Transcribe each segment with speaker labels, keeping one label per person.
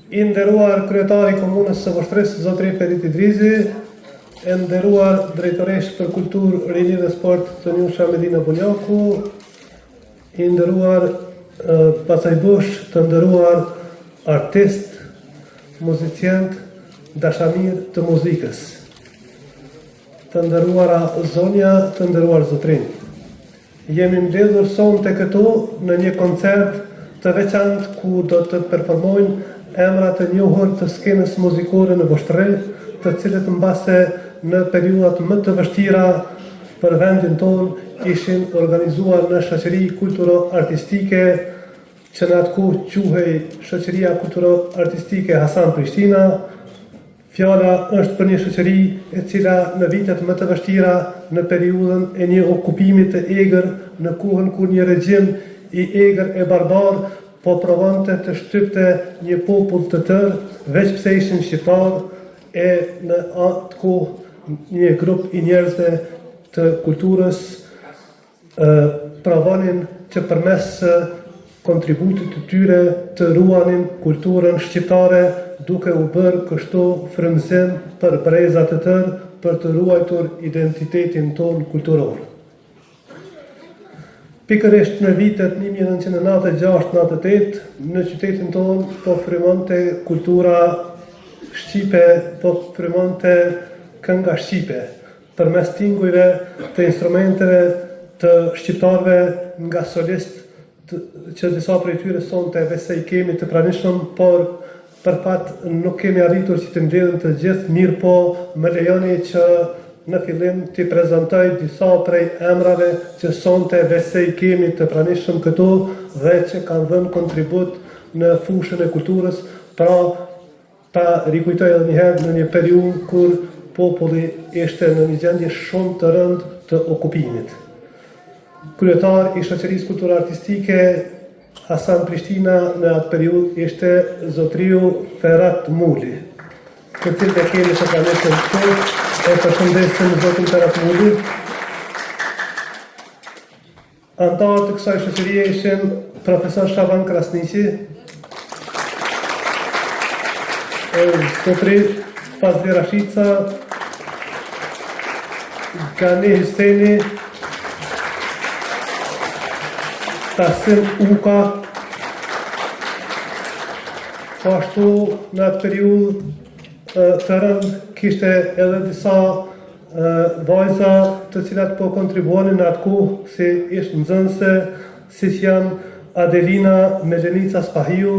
Speaker 1: I nderuar kryetari i Komunës së Voshtrisë, zotëri Ferit Idrizi, e nderuar drejtoresh për kulturë, rini dhe sport të Njusha Medina Bunjaku, i nderuar pasajbush, të nderuar artist, muzicient, dashamir të muzikës, të nderuara zonja, të nderuar zotrin. Jemi mbledhur sonte të këtu në një koncert të veçantë ku do të performojnë emra të njohur të skenës muzikore në Voshtri, të cilët mbase në periudat më të vështira për vendin tonë ishin organizuar në shoqëri kulturo-artistike, që në atë kohë quhej Shoqëria Kulturo-Artistike Hasan Prishtina. Fjala është për një shoqëri e cila në vitet më të vështira, në periudhën e një okupimi të egër, në kohën kur një regjim i egër e barbar po provonte të shtypte një popull të tërë, veç pse ishin shqiptar, e në atë kohë një grup i njerëzve të kulturës provonin që përmes kontributit të tyre të ruanin kulturën shqiptare, duke u bërë kështu frymëzim për brezat të tërë për të ruajtur identitetin tonë kulturor. Pikërisht në vitet 1996-98, në qytetin tonë po frymonte kultura shqipe, po frymonte kënga shqipe, përmes tingujve të instrumenteve të shqiptarve nga solist, që disa prej tyre sonte vese i kemi të pranishëm, por për fat nuk kemi arritur që të mbledhim të gjithë, mirë po më lejoni që në fillim t'i prezantoj disa prej emrave që sonte vese i kemi të pranishëm këtu dhe që kanë dhënë kontribut në fushën e kulturës, pra ta rikujtoj edhe njëherë në një periudhë kur populli ishte në një gjendje shumë të rëndë të okupimit. Kryetar i Shoqërisë Kulturo-Artistike Hasan Prishtina në atë periudhë ishte zotriu Ferhat Muli, të cilët e kemi të pranishëm këtu. E përshëndesim zotin Ferhat Muli. Antarë të kësaj shoqërie ishin profesor Shaban Krasniqi, zotri Fazli Rashica, Gani Hyseni, Tasim Uka. Po ashtu në atë periudhë të rëndë kishte edhe disa vajza të cilat po kontribuonin në atë kohë, si ishtë nxënëse, si që janë Adelina Melenica Spahiu,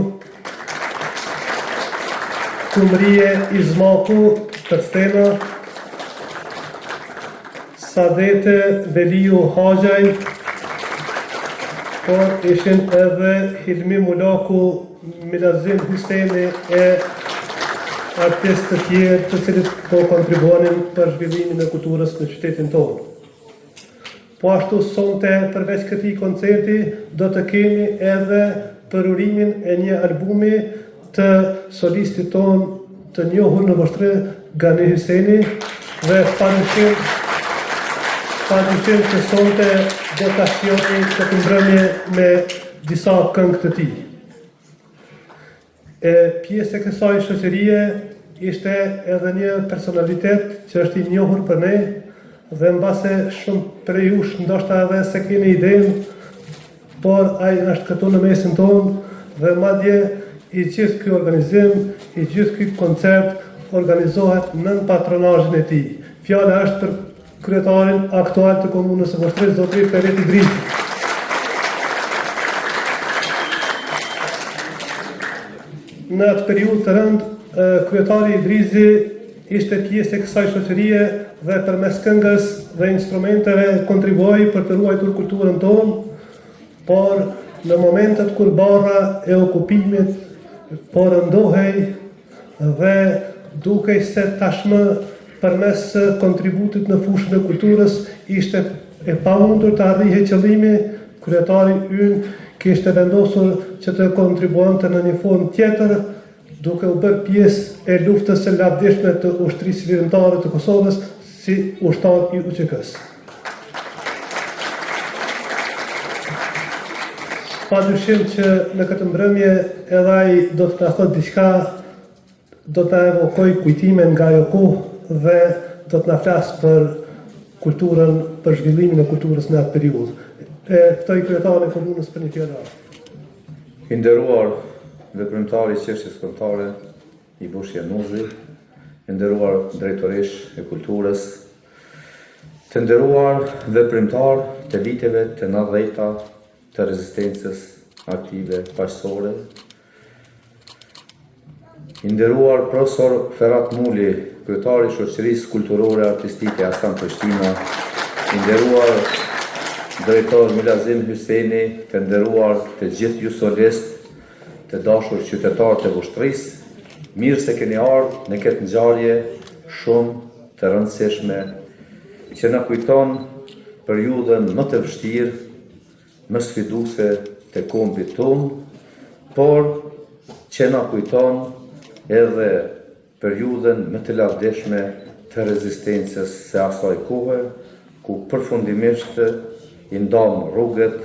Speaker 1: Kumrije Izmaku Tërstena, Sadete Veliu Hajaj, por ishin edhe Hilmi Mulaku, Milazim Huseni e artistë të tjerë të cilët po kontribuonin për zhvillimin e kulturës në qytetin tonë. Po ashtu sonte përveç këtij koncerti do të kemi edhe përurimin e një albumi të solistit tonë të njohur në Voshtri, Gani Hyseni, dhe padyshim që sonte do ta shijoni këtë mbrëmje me disa këngë të tij. Pjesë e kësaj shoqërie ishte edhe një personalitet që është i njohur për ne, dhe mbase shumë prej jush ndoshta edhe se keni idenë, por ai është këtu në mesin tonë dhe madje i gjithë ky organizim, i gjithë ky koncert organizohet nën patronazhin e tij. Fjala është për kryetarin aktual të Komunës së Voshtrisë, zotri Ferit Idrizi. Në atë periudhë të rëndë, kryetari Idrizi ishte pjesë e kësaj shoqërie dhe përmes këngës dhe instrumenteve kontribuoi për të ruajtur kulturën tonë, por në momentet kur barra e okupimit po rëndohej dhe dukej se tashmë përmes kontributit në fushën e kulturës ishte e pamundur të arrihej qëllimi, kryetari ynë kishte vendosur që të kontribuante në një formë tjetër, duke u bërë pjesë e luftës së lavdishme të ushtrisë lirimtare të Kosovës si ushtar i UÇK-s. Padyshim që në këtë mbrëmje edhe ai do të na thotë diçka do të evokoj kujtime nga ajo kohë dhe do të na flas për kulturën, për zhvillimin e kulturës në atë periudhë. Ftoj kryetarin e komunës për një fjalë.
Speaker 2: I nderuar veprimtari i çështjes kombëtare i Bushi Januzi, i nderuar drejtoresh e kulturës, të nderuar veprimtar të viteve të 90-ta të rezistencës aktive paqësore, i nderuar profesor Ferhat Muli, kryetari i shoqërisë kulturore artistike Hasan Prishtina, i nderuar drejtor Milazim Hyseni, të nderuar të gjithë ju solist, të dashur qytetarë të Vushtrisë, mirë se keni ardhur në këtë ngjarje shumë të rëndësishme që na kujton periudhën më të vështirë, më sfiduese të kombit tonë, por që na kujton edhe periudhën më të lavdishme të rezistencës së asaj kohe, ku përfundimisht i ndam rrugët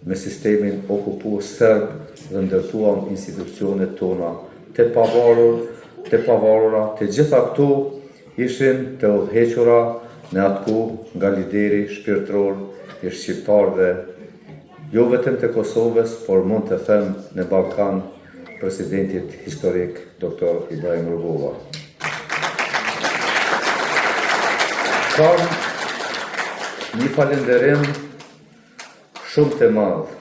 Speaker 2: me sistemin okupues serb dhe ndërtuam institucionet tona të pavarura, të gjitha këtu ishin të udhëhequra në atë kohë nga lideri shpirtëror i shqiptarëve, jo vetëm të Kosovës, por mund të them në Ballkan, presidentit historik Dr. Ibrahim Rugova. Kam një falënderim shumë të madh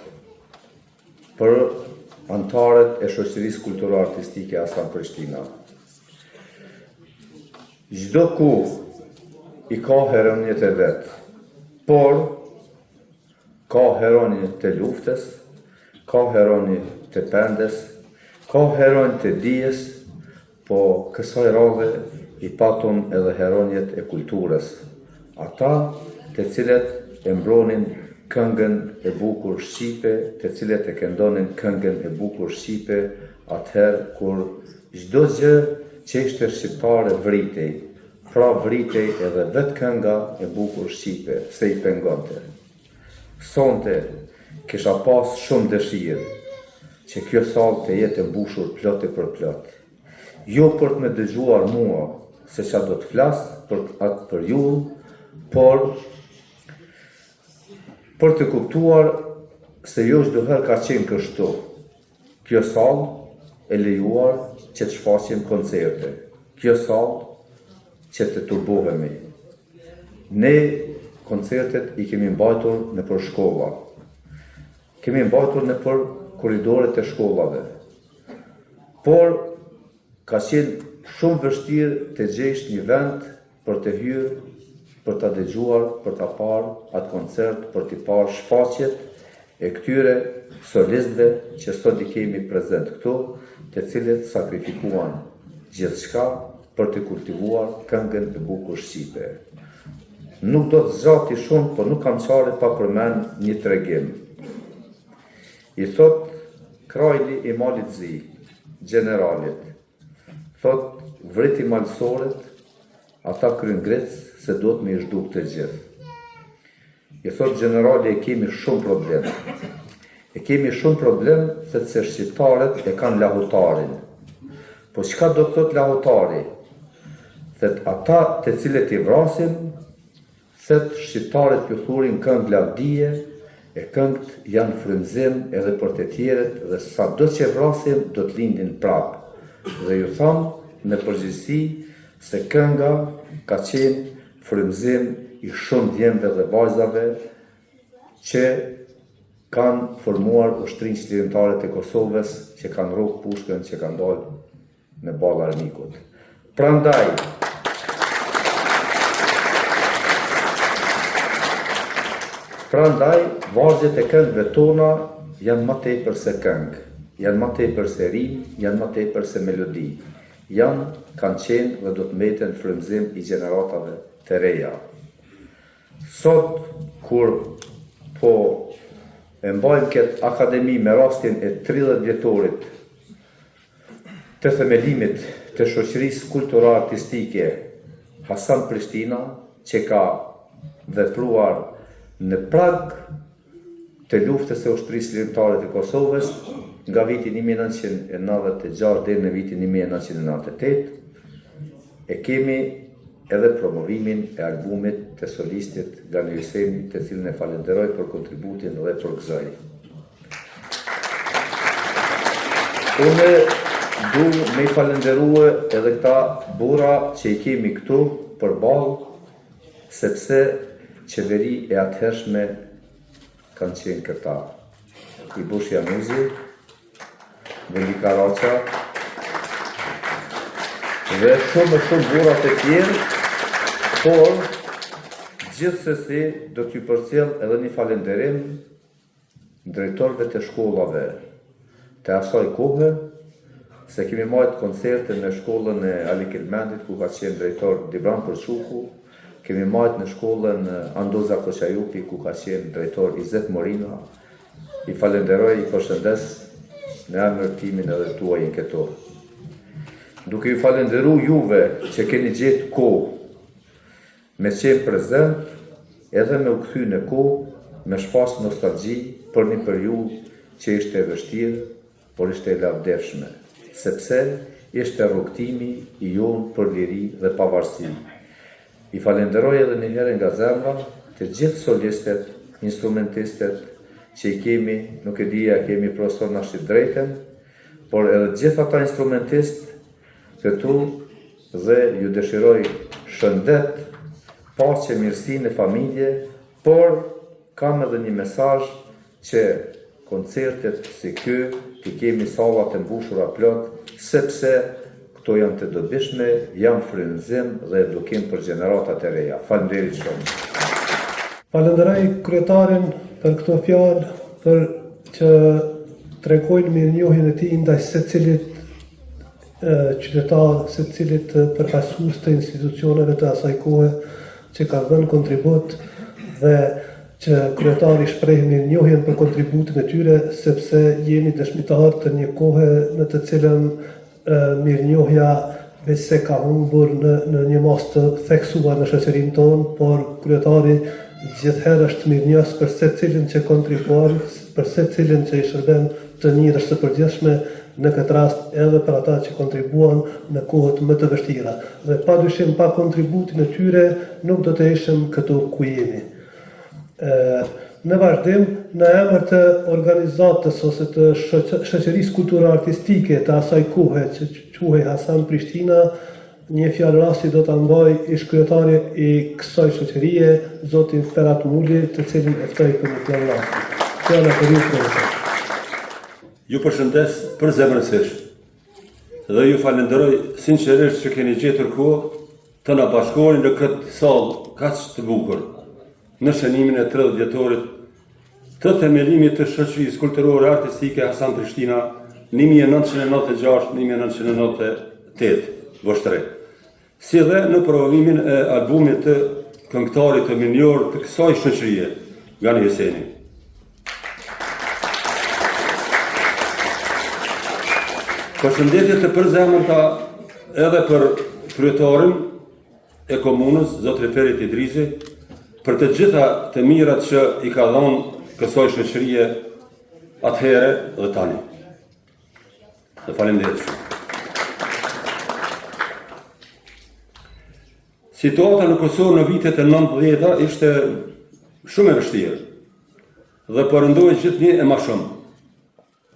Speaker 2: për antarët e shoqërisë kulturore artistike Hasan Prishtina. Çdo kohë i ka heronjët e vet, por ka heronjë të luftës, ka heronjë të pendes, ka heronjë të dijes, po kësaj radhe i patëm edhe heronjët e kulturës, ata të cilët e mbronin këngën e bukur shqipe, të cilët e këndonin këngën e bukur shqipe, atëherë kur çdo gjë që ishte shqiptare vritej, pra vritej edhe vetë kënga e bukur shqipe, se i pengonte. Sonte kisha pas shumë dëshirë që kjo sallë të jetë mbushur plot e për plot. Jo për të me dëgjuar mua se qa do të flasë për atë periudhë, por për të kuptuar se jo çdo herë ka qenë kështu. Kjo sallë e lejuar që të shfaqim koncerte. Kjo sallë që të turbohemi. Ne koncertet i kemi mbajtur në për shkolla. Kemi mbajtur në për korridoret e shkollave. Por ka qenë shumë vështirë të gjesh një vend për të hyrë, për të dëgjuar, për të parë atë koncert, për të parë shfaqjet e këtyre solistëve që sot i kemi prezent këtu, të cilët sakrifikuan gjithçka për të kultivuar këngën e bukur shqipe. Nuk do të zgjati shumë, por nuk kam çare pa përmend një tregim. I thot Krajli i Malit Zi, generalit, thot vriti malsoret, ata kryen grec se do të me i zhduk të gjithë. I thot generali e kemi shumë problem. E kemi shumë problem se shqiptarët e kanë lahutarin. Po çka do të thot lahutari? Thet ata të cilët i vrasin, thet shqiptarët ju thurin këngë lavdije, e këngët janë frymëzim edhe për të tjerët dhe sa do që vrasim do të lindin prapë. Dhe ju thamë në përgjithësi se kënga ka qenë frymëzim i shumë djemve dhe vajzave që kanë formuar ushtrinë çlirimtare të Kosovës, që kanë rrugë pushkën, që kanë dalë në ballë armikut. Prandaj, vargjet e këngëve tona janë më tepër se këngë, janë më tepër se rim, janë më tepër se melodi. Kanë qenë dhe do të mbeten frymëzim i gjeneratave të reja. Sot, kur po e mbajmë këtë akademi me rastin e 30 vjetorit të themelimit të shoqërisë kulturore artistike Hasan Prishtina, që ka vepruar në prag të luftës së ushtrisë çlirimtare të Kosovës, nga viti 1996 deri në vitin 1998, e kemi edhe promovimin e albumit të solistit Gani Hyseni, të cilën e falenderoj për kontributin dhe për gëzoj. Unë du me i falenderue edhe këta bura që i kemi këtu për balë, sepse qeveri e atëhershme kanë qenë këta. Ibush Januzi, Vendi Karaqa, dhe shumë burat e tjerë, por gjithsesi do t'ju përcjell edhe një falenderim drejtorëve të shkollave të asaj kohe, se kemi marrë koncerte në shkollën e Ali Kelmendit, ku ka qenë drejtor Dibran Përshuku, kemi marrë në shkollën Andoza Koçajupi, ku ka qenë drejtor Izet Morina. I falenderoj, i përshëndes në emër timin edhe tuajin këto. Duke ju falenderu juve që keni gjetë kohë me qenë prezent, edhe me u kthy në kohë, me shpas nostalgji për një periudhë që ishte e vështirë, por ishte e lavdefshme, sepse ishte rrugtimi i jonë për liri dhe pavarësi. I falenderoj edhe një herë nga zemra të gjithë solistet, instrumentistet që i kemi, nuk e dija kemi profesor Nashit Drejten, por edhe gjithë ata instrumentistë këtu dhe ju dëshiroj shëndet, paqe, mirësi në familje, por kam edhe një mesazh që koncertet si ky t'i kemi sallat e mbushura plot, sepse këto janë të dobishme, janë frymëzim dhe edukim për gjeneratat e reja. Faleminderit shumë.
Speaker 1: Falenderoj kryetarin për këto fjalë, për që tregojnë mirënjohjen e tij ndaj secilit qytetar, secilit përfaqësues të institucioneve të asaj kohe që ka dhënë kontribut dhe që kryetari shpreh mirënjohjen për kontributin e tyre, sepse jemi dëshmitar të një kohe në të cilën mirënjohja besë ka humbur në një mas të theksuar në shoqërinë tonë, por kryetari gjithherë është mirënjohës për secilin që kontribuan, për secilin që i shërben të njërës së përgjithshme, në këtë rast edhe për ata që kontribuan në kohët më të vështira. Dhe padyshim pa kontributin e tyre nuk do të ishim këtu ku jemi. Në vazhdim, në emër të organizatës ose të shoqërisë kulturo-artistike të asaj kohe që quhej Hasan Prishtina, një fjalë rasti do ta mbaj ish kryetari i kësaj shoqërie, zoti Ferhat Muli, të cilin e ftoj për një fjalë rasti. Fjala për ju, profesor.
Speaker 3: Ju përshëndes përzemërsisht dhe ju falenderoj sinqerisht që keni gjetur kohë të na bashkoheni në këtë sallë kaq të bukur në shënimin e 30 vjetorit të themelimit të shoqërisë kulturore artistike Hasan Prishtina 1996-1998 vështre, si dhe në promovimin e albumit të këngëtarit të minjor të kësaj shoqërie, Gani Hyseni. Përshëndetje të përzemërta edhe për kryetarin e komunës, zotri Ferit Idrizi, për të gjitha të mirat që i ka dhënë kësaj shoqërie atëherë dhe tani. Dhe faleminderit shumë. Situata në Kosovë në vitet e 90-ta ishte shumë e vështirë dhe përëndoi gjithnjë e ma shumë.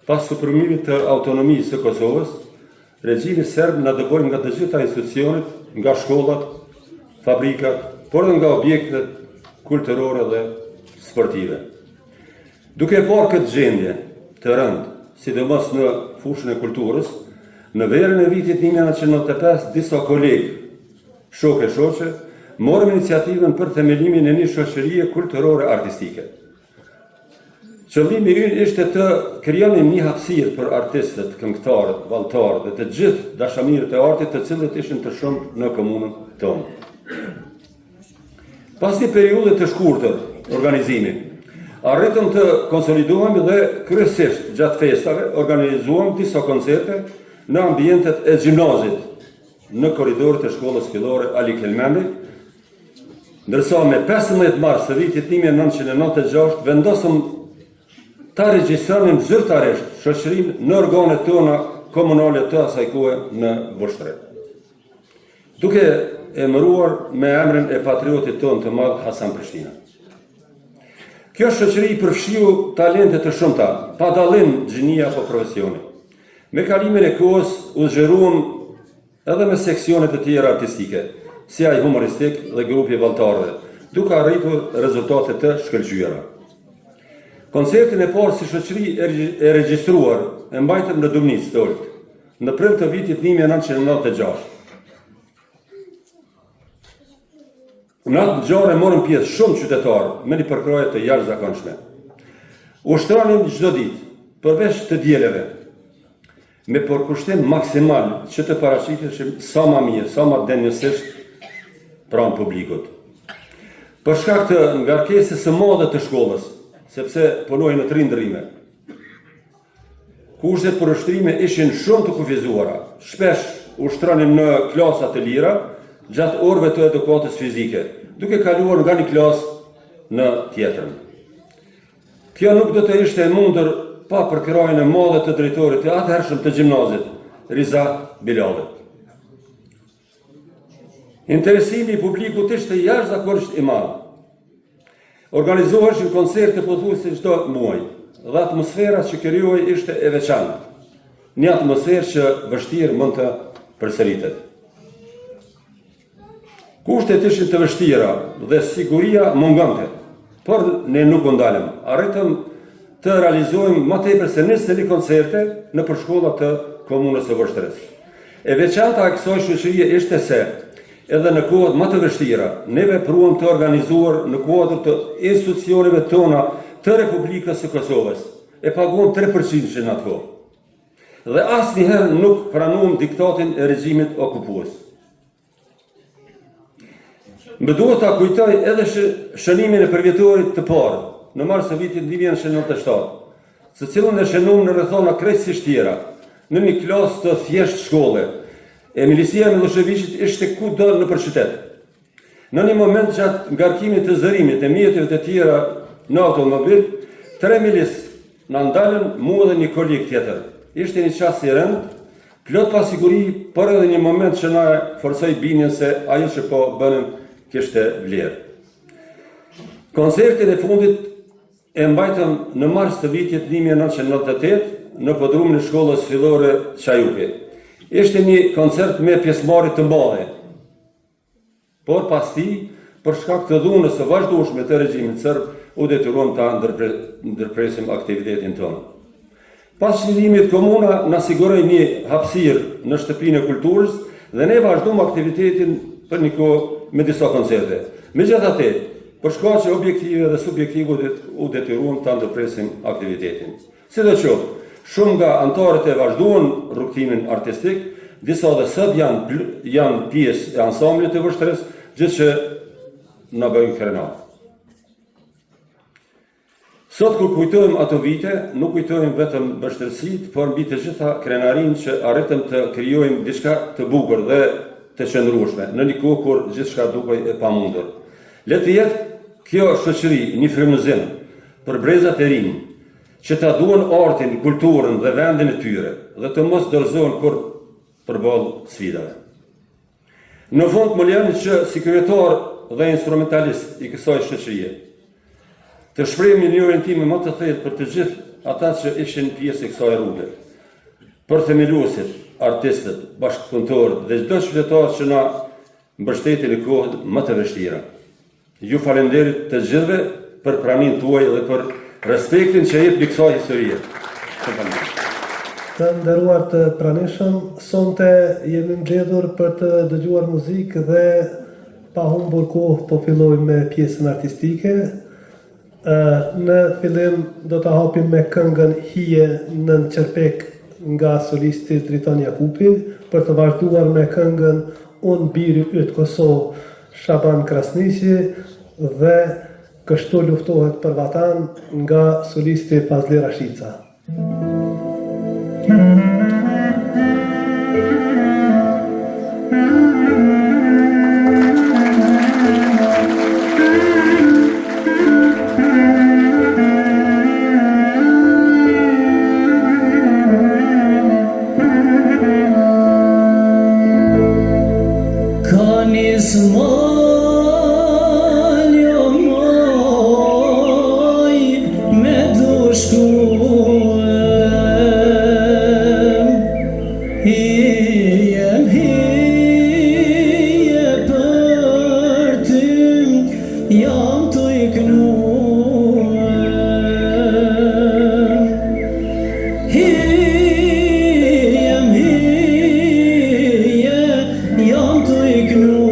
Speaker 3: Pas suprimimit të autonomisë së Kosovës, regjimi serb na dëboi nga të gjitha institucionet, nga shkollat, fabrikat, por edhe nga objektet kulturore dhe sportive. Duke parë këtë gjendje të rëndë, sidomos në fushën e kulturës, në verën e vitit 1995 disa kolegë, shokë e shoqe, morëm iniciativën për themelimin e një shoqërie kulturore artistike. Qëllimi ynë ishte të krijonim një hapësirë për artistët, këngëtarët, vallëtarët dhe të gjithë dashamirët e artit, të cilët ishin të shumtë në komunën tonë. Pas një periudhe të shkurtër organizimi, arritëm të konsolidohemi dhe kryesisht gjatë festave organizuam disa koncerte në ambientet e gjimnazit, në korridorët e shkollës fillore Ali Kelmendi, ndërsa me 15 mars të vitit 1996 vendosëm ta regjistrojmë zyrtarisht shoqërinë në organet tona komunale të asaj kohe në Vushtre. Duke emëruar me emrin e patriotit tonë të madh Hasan Prishtina. Kjo shoqëri përfshiu talente të shumta, pa dallim gjinia apo profesioni. Me kalimin e kohës u zgjeruam edhe me seksione të tjera artistike, si ai humoristik dhe grupi valltarëve, duke arritur rezultate të shkëlqyera. Koncertin e parë si shoqëri e regjistruar e mbajtëm në Dumnic Stolt, në prill të vitit 1996. Në atë ngjarje morën pjesë shumë qytetarë me një përkraje të jashtëzakonshme. Ushtronin çdo ditë, përveç të dieleve, me përkushtim maksimal që të paraqiteshim sa më mirë, sa më denjësisht pranë publikut. Për shkak të ngarkesës së madhe të shkollës, sepse punoi në 3 ndrime. Kushtet për ushtrime ishin shumë të kufizuara, shpesh ushtronin në klasa të lira, gjatë orëve të edukatës fizike, duke kaluar nga një klasë në tjetrën. Kjo nuk do të ishte e mundur pa përkrajën e madhe të drejtorit të atëhershëm të gjimnazit, Riza Bilalit. Interesimi i publikut ishte jashtëzakonisht i madh. Organizoheshin koncerte pothuajse çdo muaj, dhe atmosfera që krijohej ishte e veçantë, një atmosferë që vështirë mund të përsëritet. Kushtet ishin të vështira dhe siguria mungonte, por ne nuk u ndalëm. Arritëm të realizojmë më tepër se 21 koncerte në përshkollat të komunës së Vushtrës. E veçanta e kësaj shoqërie ishte se edhe në kohët më të vështira, ne vepruam të organizuar në kuadër të institucioneve tona të Republikës së Kosovës, e paguam 3% në atë kohë. Dhe asnjëherë nuk pranuam diktatin e regjimit okupues. Më duhet ta kujtoj edhe shënimin e përvjetorit të parë, në mars të vitit 1997, së cilën e shënuam në rrethona krejtësisht tjera, në një klasë të thjeshtë shkolle. E milisia e Miloševićit ishte kudo nëpër qytet. Në një moment gjatë ngarkimit të zërimit e mjeteve të tjera në automobil, 3 milis na ndalën mua dhe një koleg tjetër. Ishte një qasë i rënd, plot pa siguri, por edhe një moment që na forcoi bindjen se ajo që po bënim kishte vlerë. Koncertin e fundit e mbajtëm në mars të vitit 1998 në podrumin e shkollës fillore Çajupi. Ishte një koncert me pjesëmarrje të madhe, por pas tij, për shkak të dhunës së vazhdueshme të regjimit serb, u detyruam ta ndërpresim aktivitetin tonë. Pas çlirimit komuna na siguroi një hapësirë në shtëpinë e kulturës dhe ne vazhdojmë aktivitetin për një kohë me disa koncerte. Megjithatë, për shkaqe objektive dhe subjektive u detyruam ta ndërpresim aktivitetin. Sidoqoftë, shumë nga anëtarët e vazhduan rrugtimin artistik, disa dhe sot janë pjesë e ansamblit të Vushtrës, gjë që na bëjnë krenar. Sot kur kujtojmë ato vite, nuk kujtojmë vetëm vështirësitë, por mbi të gjitha krenarinë që arritëm të krijojmë diçka të bukur dhe të qëndrueshme, në një kohë kur gjithçka dukej e pamundur. Le të jetë kjo shoqëri një frymëzim për brezat e rinj, që ta duan artin, kulturën dhe vendin e tyre, dhe të mos dorëzohen kur përballë sfidave. Në fund më lejoni që si kryetar dhe instrumentalist i kësaj shoqërie, të shprehim një orientim më të thellë për të gjithë ata që ishin pjesë e kësaj rruge, për themeluesit, artistët, bashkëpunëtorët dhe çdo qytetar që na mbështetin në kohët më të vështira. Ju falenderit të gjithëve për praninë tuaj dhe për respektin që jepni kësaj historie.
Speaker 1: Të nderuar të pranishëm, sonte jemi mbledhur për të dëgjuar muzikë dhe pa humbur kohë po fillojmë me pjesën artistike. Në fillim do të hapim me këngën Hije nën Qerpek nga solisti Driton Jakupi, për të vazhduar me këngën Unë biri yt Kosovë Shaban Krasniqi dhe Kështu luftohet për vatan nga solisti Fazli Rashica.
Speaker 4: s'mal jo moj me dushkuem Hijem hije për ty jam të iknuem Hijem hije jam të iknuem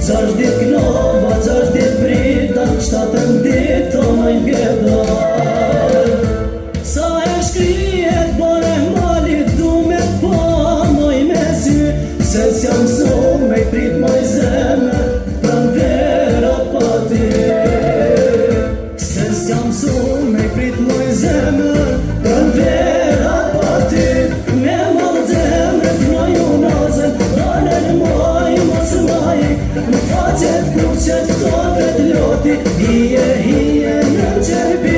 Speaker 4: Qash dit knova, qash dit brita, 7 dit të majnë pjedar Sa e shkrijet bare malit du me pa moj me sy Se s'jam su me i prit moj zemer pran vera pa ti Se s'jam su me i prit moj zemer pran vera pa ti Me mal zemre t'na ju nazen, dalen moj mos majik Në faqet kuqet t'ovet loti, hije në qerpi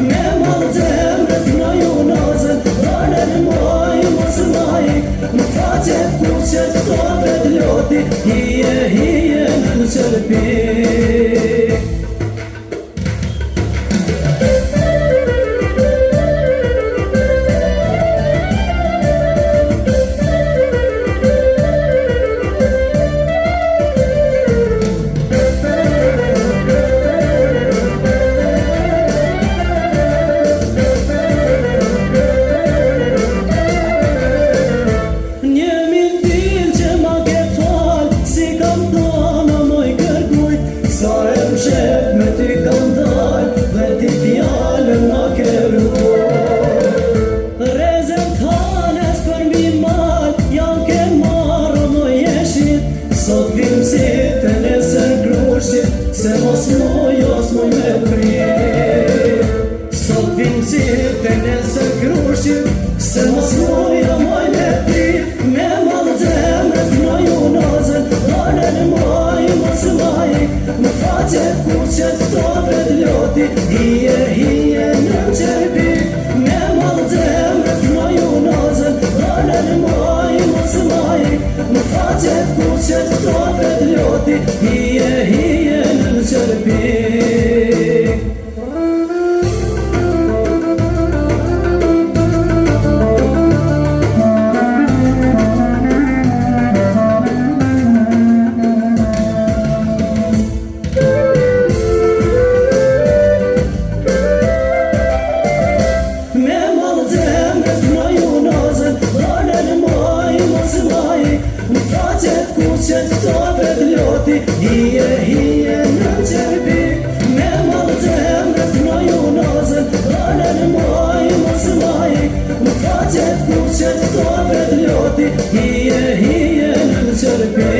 Speaker 4: Me mal zemret në ju nazen, dalen moj mos majik Në faqet kuqet t'ovet loti, hije në qerpi Sot vim si të nesër grushit, se mos moj me prit Sot vim si të nesër grushit, se mos moj me prit Me mal zemret në ju nazen, dalen moj mos majik Në faqet kuqet t'ovet loti, hije në qerpi Me mal zemret në ju nazen, dalen moj mos majik Në faqet kuqet t'ovet loti, hije në qerpi Në faqet kuqet t'ovet loti, hije në qerpi Me mal zemret në ju nazen, dalen moj mos majik Në faqet kuqet t'ovet loti, hije në qerpi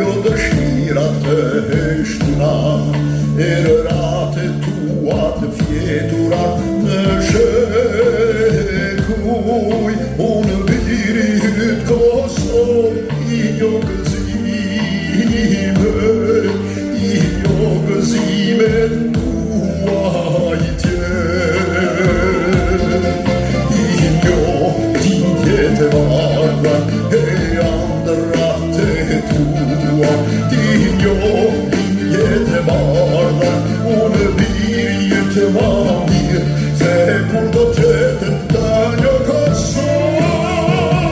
Speaker 4: Jo dëshirat të heshtuna, erërate tua të fjeturat në shekuj Unë biri hyt Kosov i jo gëzime tua i tjerë I jo ditjet e varra e andrate tua Ti jo ditjet e varra unë birje të ma mirë Se kur do t'jetën të një Kosov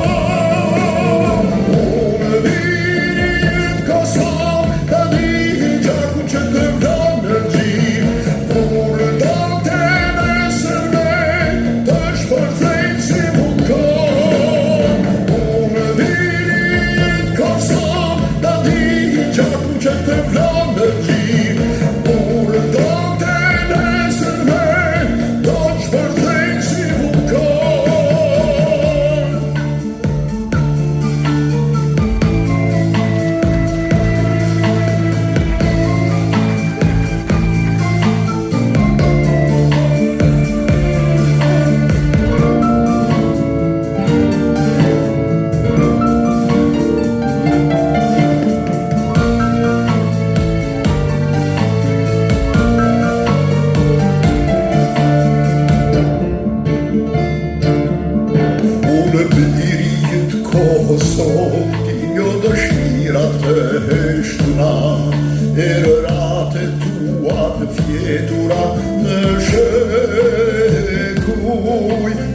Speaker 5: mbetura në shekuj,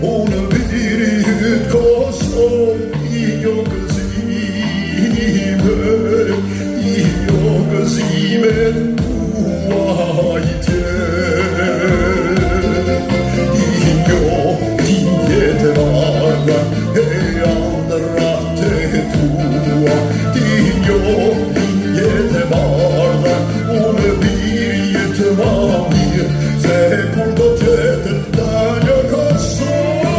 Speaker 5: unë biri ytë Kosovë, i jo gëzime tuajtje. I jetë marga e andrat e tua, ti jetë marga, unë biri jetë ma mirë, se kur do tjetër ta një Kosovë.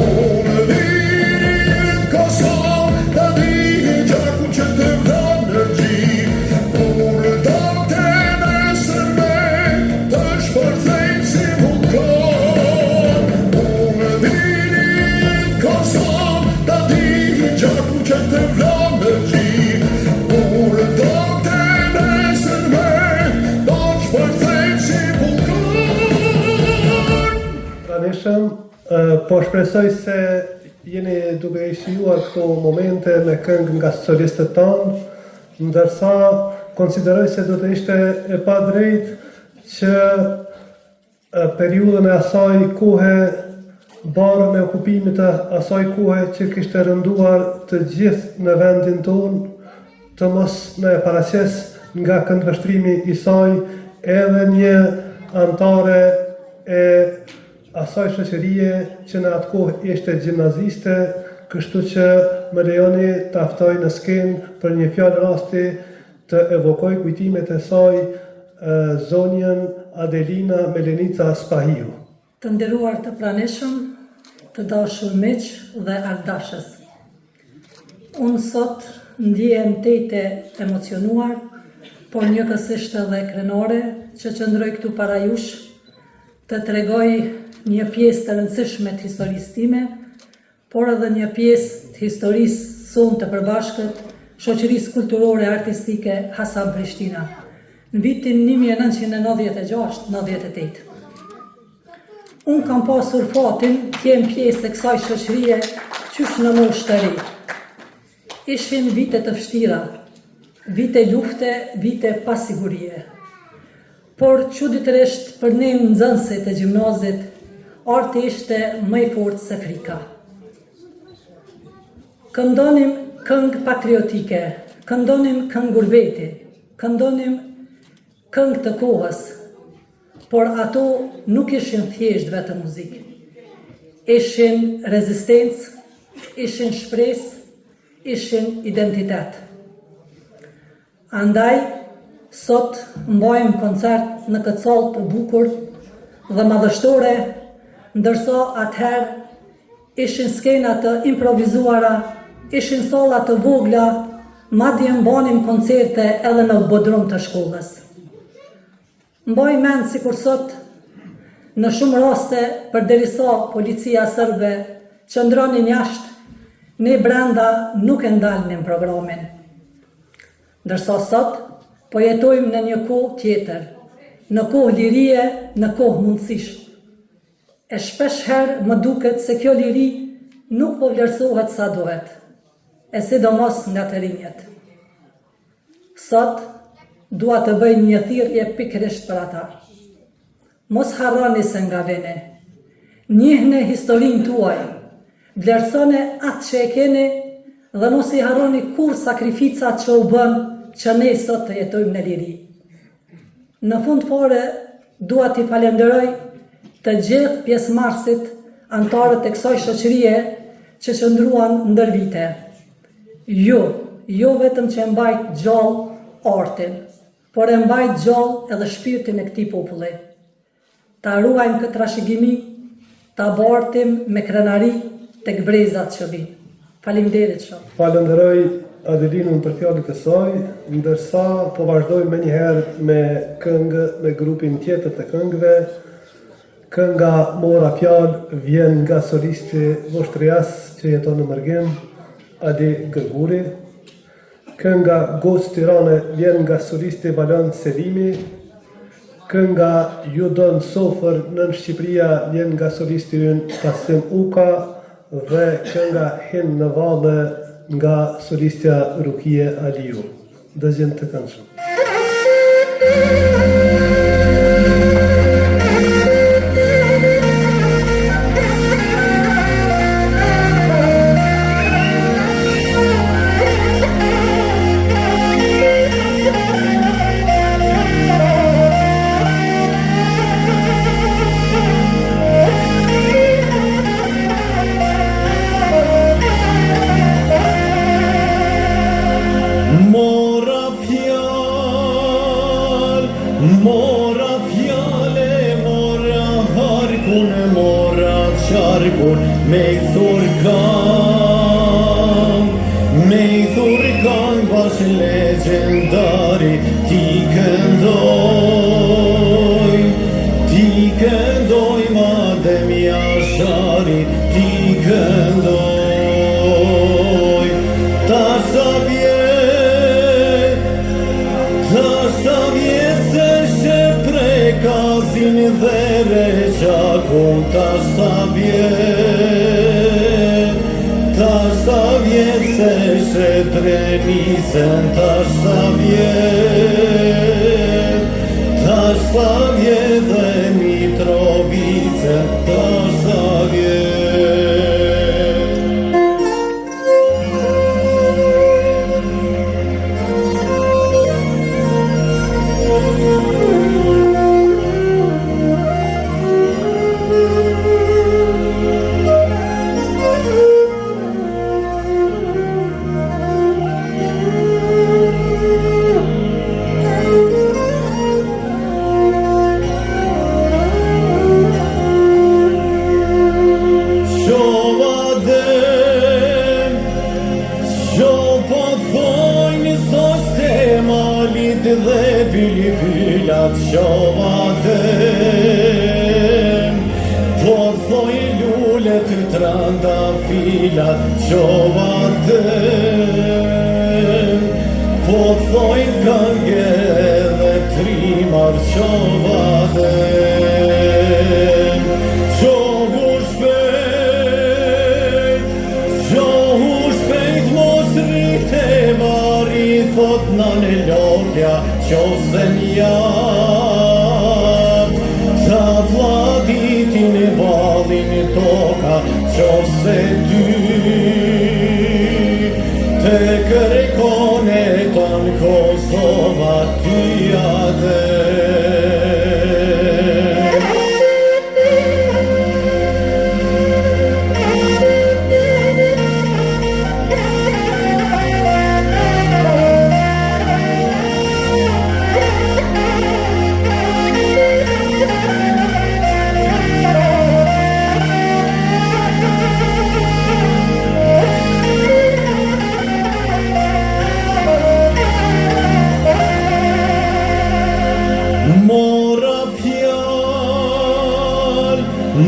Speaker 5: Unë biri jetë Kosovë, ta di gjaku që të vranë në gjirë, kur do të nesër me të shpërthejnë si vulkan. Unë biri jetë Kosovë, ta di gjaku që të vranë në gjirë, kur do të nesër me të shpërthejnë si vulkan.
Speaker 1: Pranishëm, po shpresoj se jeni duke i shijuar këto momente me këngë nga solistët tanë, ndërsa konsideroj se do të ishte e pa drejt që periudhën e asaj kohe, barën e okupimit të asaj kohe që kishte rënduar të gjithë në vendin tonë, të mos në e paraqes nga këndvështrimi i saj edhe një antare e asaj shoqërie që në atë kohë ishte gjimnaziste, kështu që më lejoni të aftoj në skenë për një fjalë rasti të evokoj kujtimet e saj zonjën Adelina Melenica Spahiu.
Speaker 6: Të nderuar të pranishëm, të dashur miq dhe ardashës. Unë sot ndihem tete emocionuar, por njëkohësisht edhe krenore që qëndroj këtu para jush të tregoj një pjesë të rëndësishme të historisë time, por edhe një pjesë të historisë sonë të përbashkët shoqërisë kulturore artistike Hasan Prishtina në vitin 1996-98. Unë kam pasur fatin të jem pjesë e kësaj shoqërie qysh në moshë të ri. Ishin vite të vështira, vite lufte, vite pasigurie. Por çuditërisht për ne nxënësit e gjimnazit, arti ishte më i fortë se frika. Këndonim këngë patriotike, këndonim këngë gurbeti, këndonim këngë të kohës, por ato nuk ishin thjesht vetëm muzikë. Ishin rezistencë, ishin shpresë, ishin identitet. Andaj, sot mbajmë koncert në këtë sallë të bukur dhe madhështore, ndërsa atëherë ishin skena të improvizuara, ishin salla të vogla, madje mbanim koncerte edhe në bodrum të shkollës. Mbaj mend sikur sot, në shumë raste, përderisa policia serbe qëndronin jashtë, ne brenda nuk e ndalnim programin. Ndërsa sot, po jetojmë në një kohë tjetër, në kohë lirie, në kohë mundësish. E shpesh herë më duket se kjo liri nuk po vlerësohet sa duhet, e sidomos nga të rinjet. Sot, dua të bëj një thirrje pikërisht për ata. Mos harroni se nga vini, njihni historinë tuaj, vlerësoni atë që e keni dhe mos i harroni kur sakrificat që u bën që ne sot të jetojmë në liri. Në fund fare, dua t'i falenderoj të gjithë pjesëmarrësit, antarët e kësaj shoqërie që qëndruan ndër vite. Jo vetëm që e mbajt gjallë artin, por e mbajt gjallë edhe shpirtin e këtij populli. Ta ruajmë këtë trashëgimi, ta bartim me krenari tek brezat që vinë. Faleminderit shumë.
Speaker 1: Falenderoj Adelinën për fjalët e saj, ndërsa po vazhdoj me njëherë me këngë me grupin tjetër të këngëve. Kënga Mora Fjalë vjen nga solisti voshtrias që jeton në Mërgim, Adi Gërguri. Kënga Gocë Tirane vjen nga solisti Valon Selimi. Kënga Ju don sofër nën Shqipëria vjen nga solisti ynë Kasim Uka dhe kënga Hin në Valle nga solistja Rukie Aliu. Dëgjim të këndshëm.
Speaker 4: Mora fjale, mora harkun, mora qarkun, me i thurkan bash legendari, ti këndoj madem jashari, ti këndoj, ta sa vjet se shë prekazin dhe reqakun, ta sa vjet se shë trenisen, ta sa vjet dhe Mitrovicen, ta sa vjet. Dhe bilibilat shovadem, po thoj lullet trandafilat shovadem, po thoj gange dhe trimar shovadem. Qohu shpejt mos rrite vari, thot nane logja qosen jat, ta vladitin e valin toka qose ty, te kërkone ton Kosova ty adem.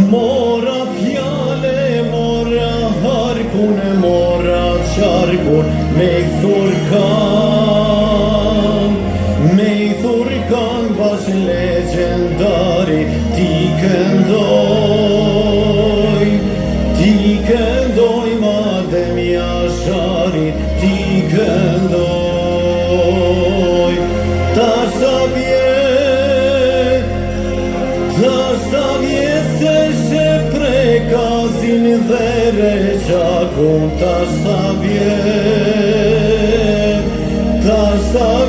Speaker 4: Mora fjale, mora harkun, mora qarkun, me i thurkan bash legendari, ti këndoj madem jashari, ti këndoj, ta sa vjet se shë prekazin dhe reqakun, ta sa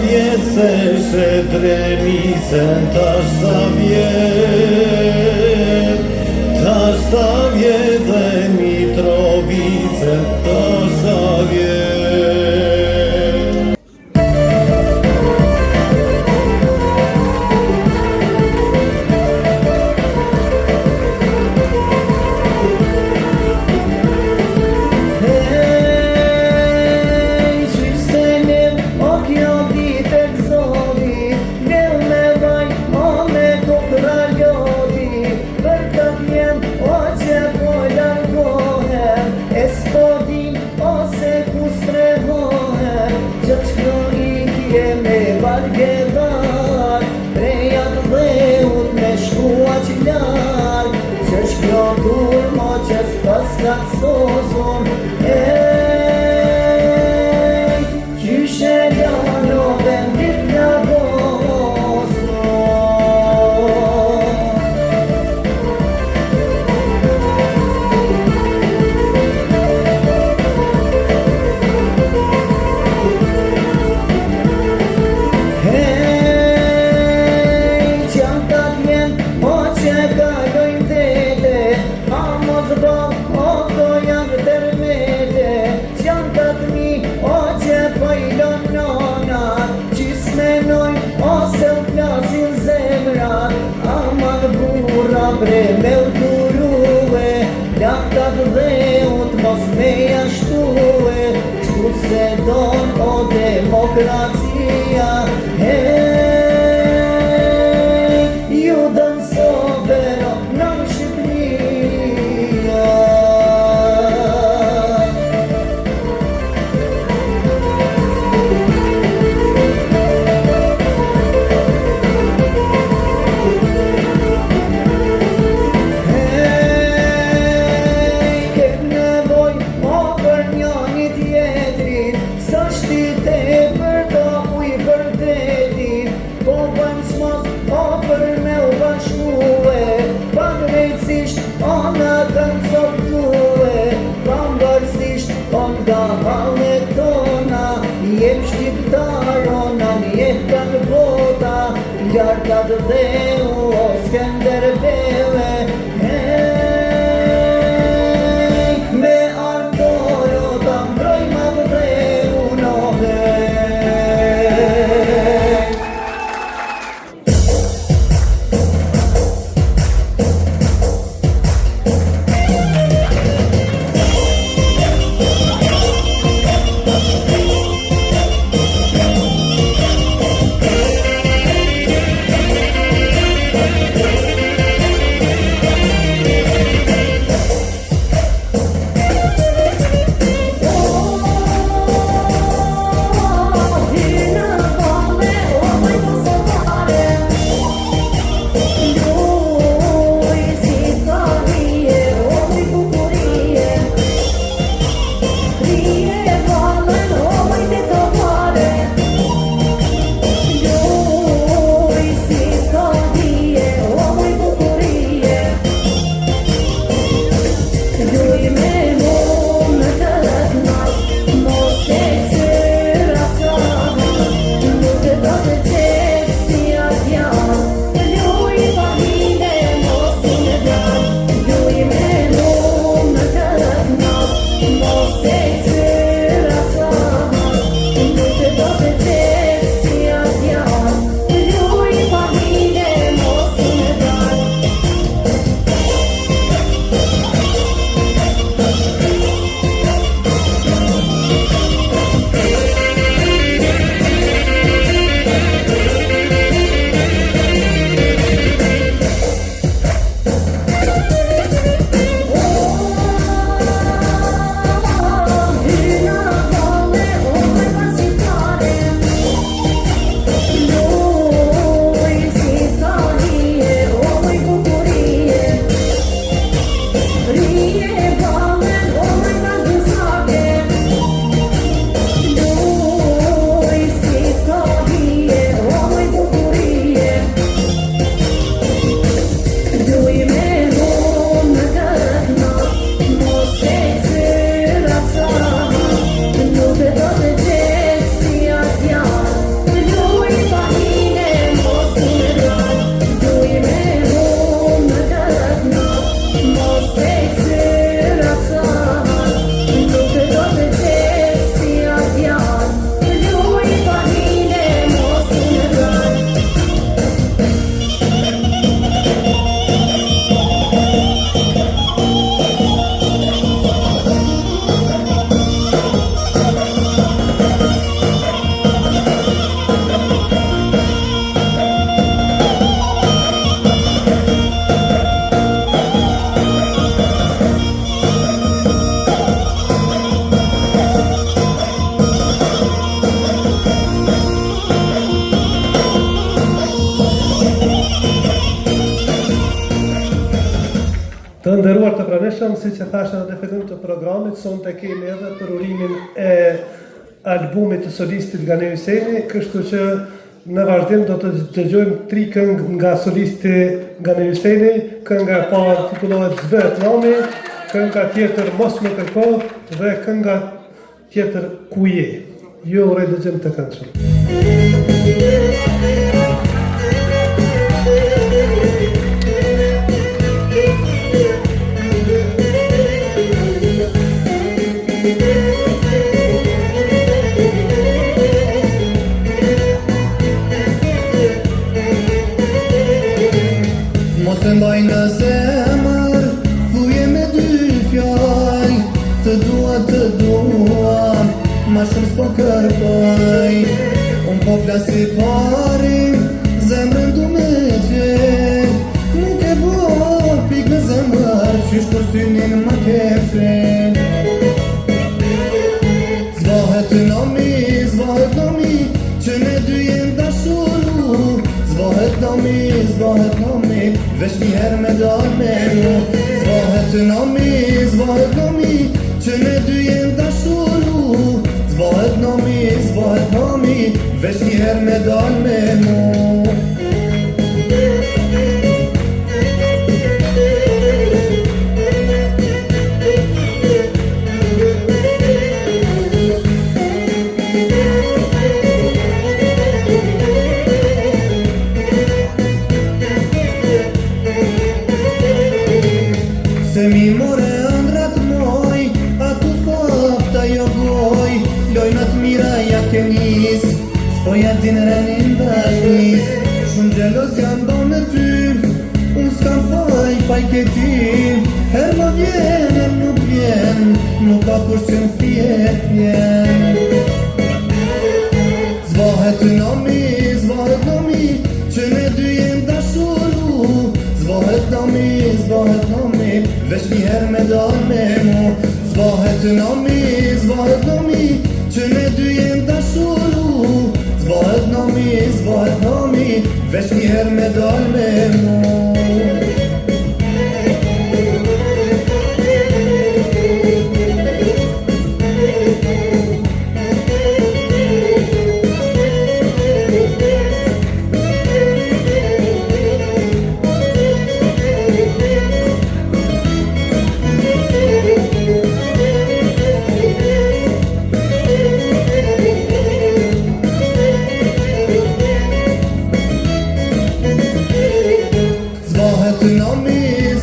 Speaker 4: vjet se shë trenisen, ta sa vjet dhe Mitrovicen, ta sa vjet.
Speaker 7: Për këtë jenë o që
Speaker 4: bre me u durue, laktat dhe ut mos me jashtue, kështu se don o demokracia, hey, ju dën sobero në Shqipëria. Jem shqiptarona, njetan vota, jarkat dhe u Skenderbeve, hey, me ardoro ta mbrojma dhe unohe.
Speaker 1: Të nderuar të praneshëm, si që thashë në fillim të programit, sonte kemi edhe për urimin e albumit të solistit Gani Hyseni, kështu që në vazhdim do të dëgjojmë 3 këngë nga solisti Gani Hyseni, kënga e parë titullohet Zbet Nami, kënga tjetër Mos më kërko dhe kënga tjetër Ku je. Ju uroj dëgjem të këndshëm.
Speaker 4: Mos Mos e mbaj në zemër, thuje me dy fjall, të dua, ma shumë s'po kërkoj. Unë po flasi pari, zemrën du me gjej, nuk e bo pik në zemër, qysh për synin ma ke fren. Zvahet nomi, që ne dy jem dashuru. Zvahet nomi, veç njëherë me dal me mu. Zvahet nomi, që ne dy jem dashuru. Zvahet nomi, veç njëherë me dal me mu. Se mi more ëndrat moj, atu fafta jo goj, lojnat mira ja ke nis, s'po ja din renin dashnis. Shumë gjelos jam bo me ty, unë s'kam faj ke ti. Her më vjen, her nuk vjen, nuk ka kush që m'fjet vjen. Zvahet nomi, që ne dy jem dashuru. Zvahet nomi, veç njëherë me dal me mu. Zvahet nomi, që ne dy jem dashuru. Zvahet nomi, veç njëherë me dal me mu.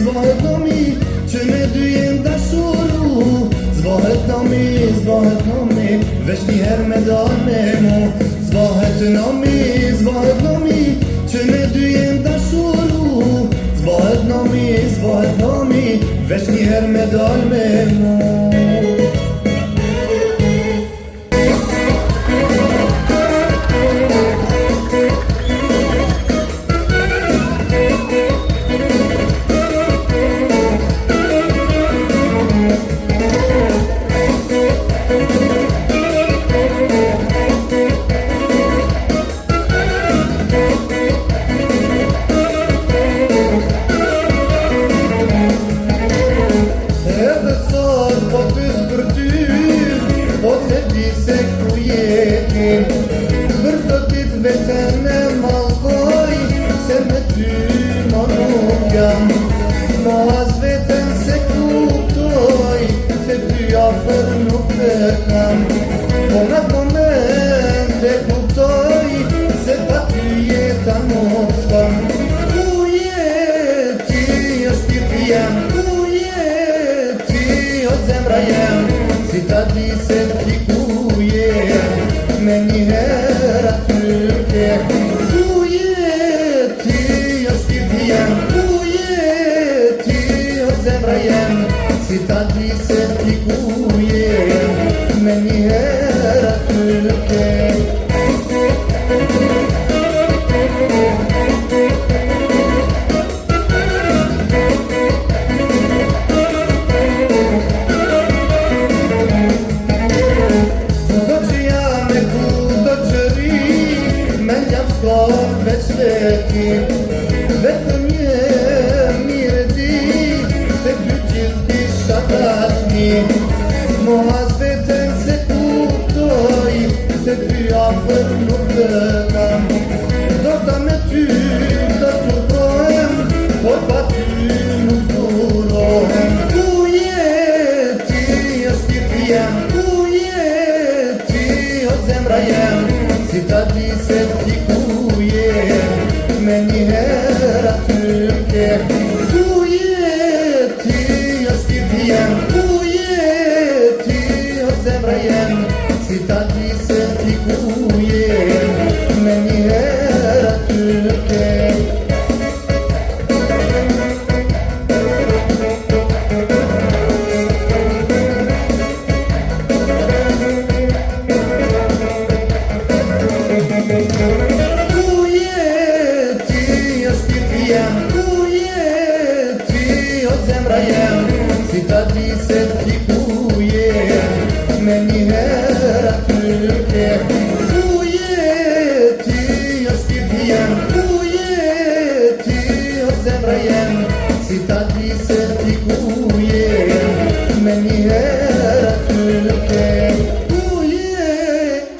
Speaker 4: Zvahet nomi, që ne dy jem dashuru. Zvahet nomi, veç njëherë me dal me mu. Zvahet nomi, që ne dy jem dashuru. Zvahet nomi, veç njëherë me dal me mu. Edhe sot po pys për ty, po se di se ku jetim. Për zotit vetën e mallkoj, se me ty ma nuk jam. Ma as vetën se kuptoj, se ty afer nuk të kam. Po në atë moment e kuptoj, se pa ty jeta nuk shkam. Ku jeti o shpirti jem, zemra jem, si ta di se ti ku jem, me njëherë aty ke. Ku jeti o shpirti jem, o zemra jem, si ta di se ti ku jem, me njëherë aty ke. Vetëm një mirë di, se ty gjithë isha tashni. Mo as vetën se kuptoj, se ty afer nuk të kam. Do ta me ty të turprohem, por pa ty nuk durohem. Ku jeti o shpirti jem, o zemra jem, si ta di se ti ku jem, me njëherë aty ke. Ku jeti o shpirti jem, o zemra jem, si ta di se ti ku jem, me njëherë aty ke.
Speaker 5: jem, ku je ti o zemra jem, si ta di se ti ku jem, me njëherë aty në kem, ku je.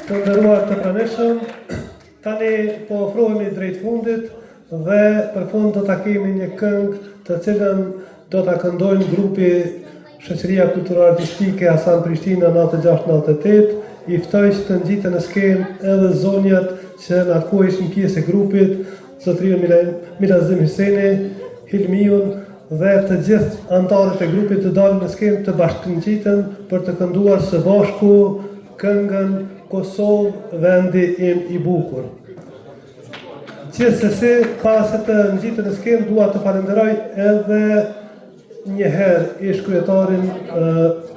Speaker 1: Të nderuar të praneshëm, tani po ofrohemi drejt fundit dhe për fund do ta kemi një këngë të cilën do ta këndojnë grupi Shoqëria Kulturore-Artistike Hasan Prishtina 96-98. I ftoj që të ngjiten në skenë edhe zonjat që në atë kohë ishin pjesë e grupit, zotëriun Milazim Hyseni, Hilmiun dhe të gjithë anëtarët e grupit të dalin në skenë të bashkëngjiten për të kënduar së bashku këngën Kosovë, vendi im i bukur. Gjithsesi, pas se të ngjiten në skenë, dua të falenderoj edhe një herë ish kryetarin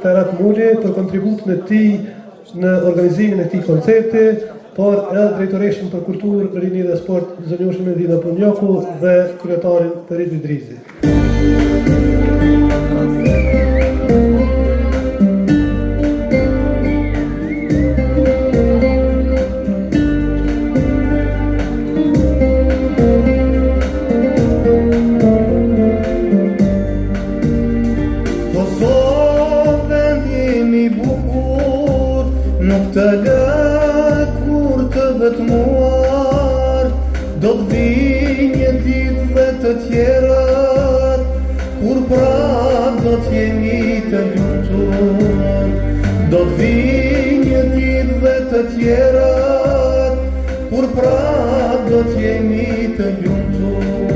Speaker 1: Ferhat Muli për kontributin e tij në organizimin e këtij koncerti, por edhe drejtoreshën për kulturë, rini dhe sport Zonjushi Medina Punjoku dhe kryetarin Ferit Idrizi.
Speaker 5: Nuk të lë kur të vetmuar, do të vi një ditë dhe të tjerët, kur prap do të jemi të lumtur. Do të vi një ditë dhe të tjerët, kur prap do të jemi të lumtur.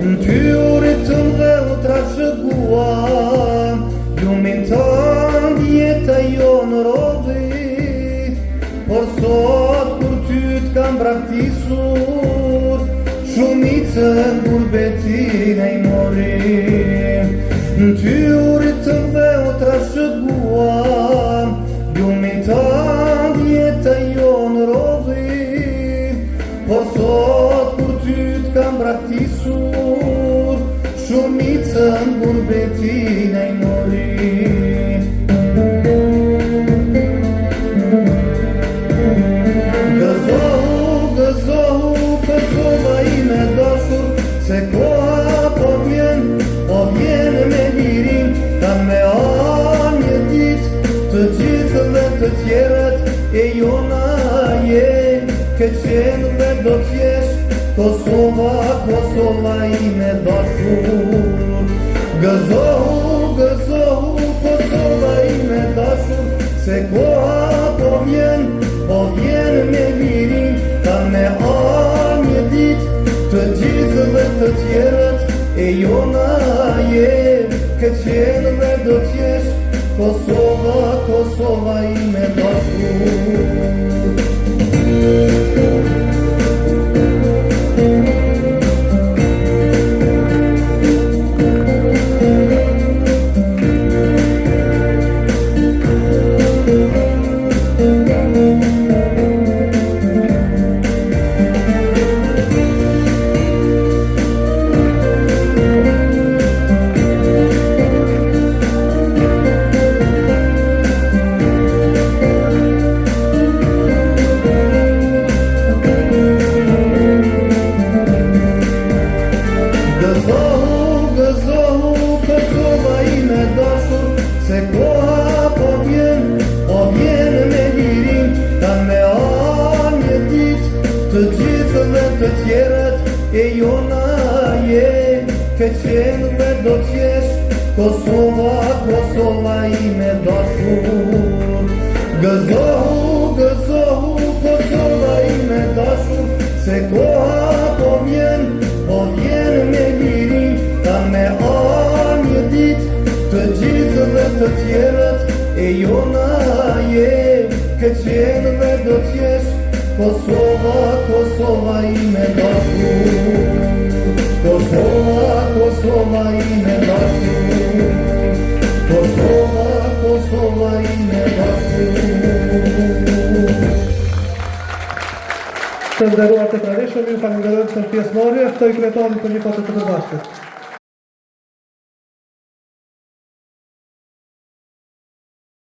Speaker 5: Në ty u ritëm dhe u trashëguam, lumin tënd jeta jo në rodhi, por sot kur ty t'kam braktisur, shumicën gurbetin e i morim. Në ty u ritëm dhe u trashëguam, lumin tënd jeta jo në rodhi, por sot kur ty t'kam braktisur, shumicën gurbetin e i morim. Gëzohu, Kosova ime dashur, se koha po vjen me lirin, ta me anë një ditë të gjithë dhe të tjerët e jona je, ke qenë dhe do t'jesh Kosova, Kosova ime dashur. Gëzohu, Kosova ime dashur, se koha po vjen me lirin, ta me anë një ditë të gjithë dhe të tjerët e jona je, ke qenë dhe do t'jesh Kosova, Kosova ime dashur. Të tjerët e jona je, ke qenë dhe do t'jesh Kosova, Kosova ime dashur. Gëzohu, Kosova ime dashur, se koha po vjen me lirin, ta me anë një ditë të gjithë dhe të tjerët e jona je, ke qenë dhe do t'jesh Kosova, Kosova ime dashur. Kosova, Kosova ime dashur. Kosova, Kosova ime dashur.
Speaker 1: Të nderuar të praneshëm, ju falenderoj për pjesëmarrje, ftoj kryetarin për një foto të përbashkët.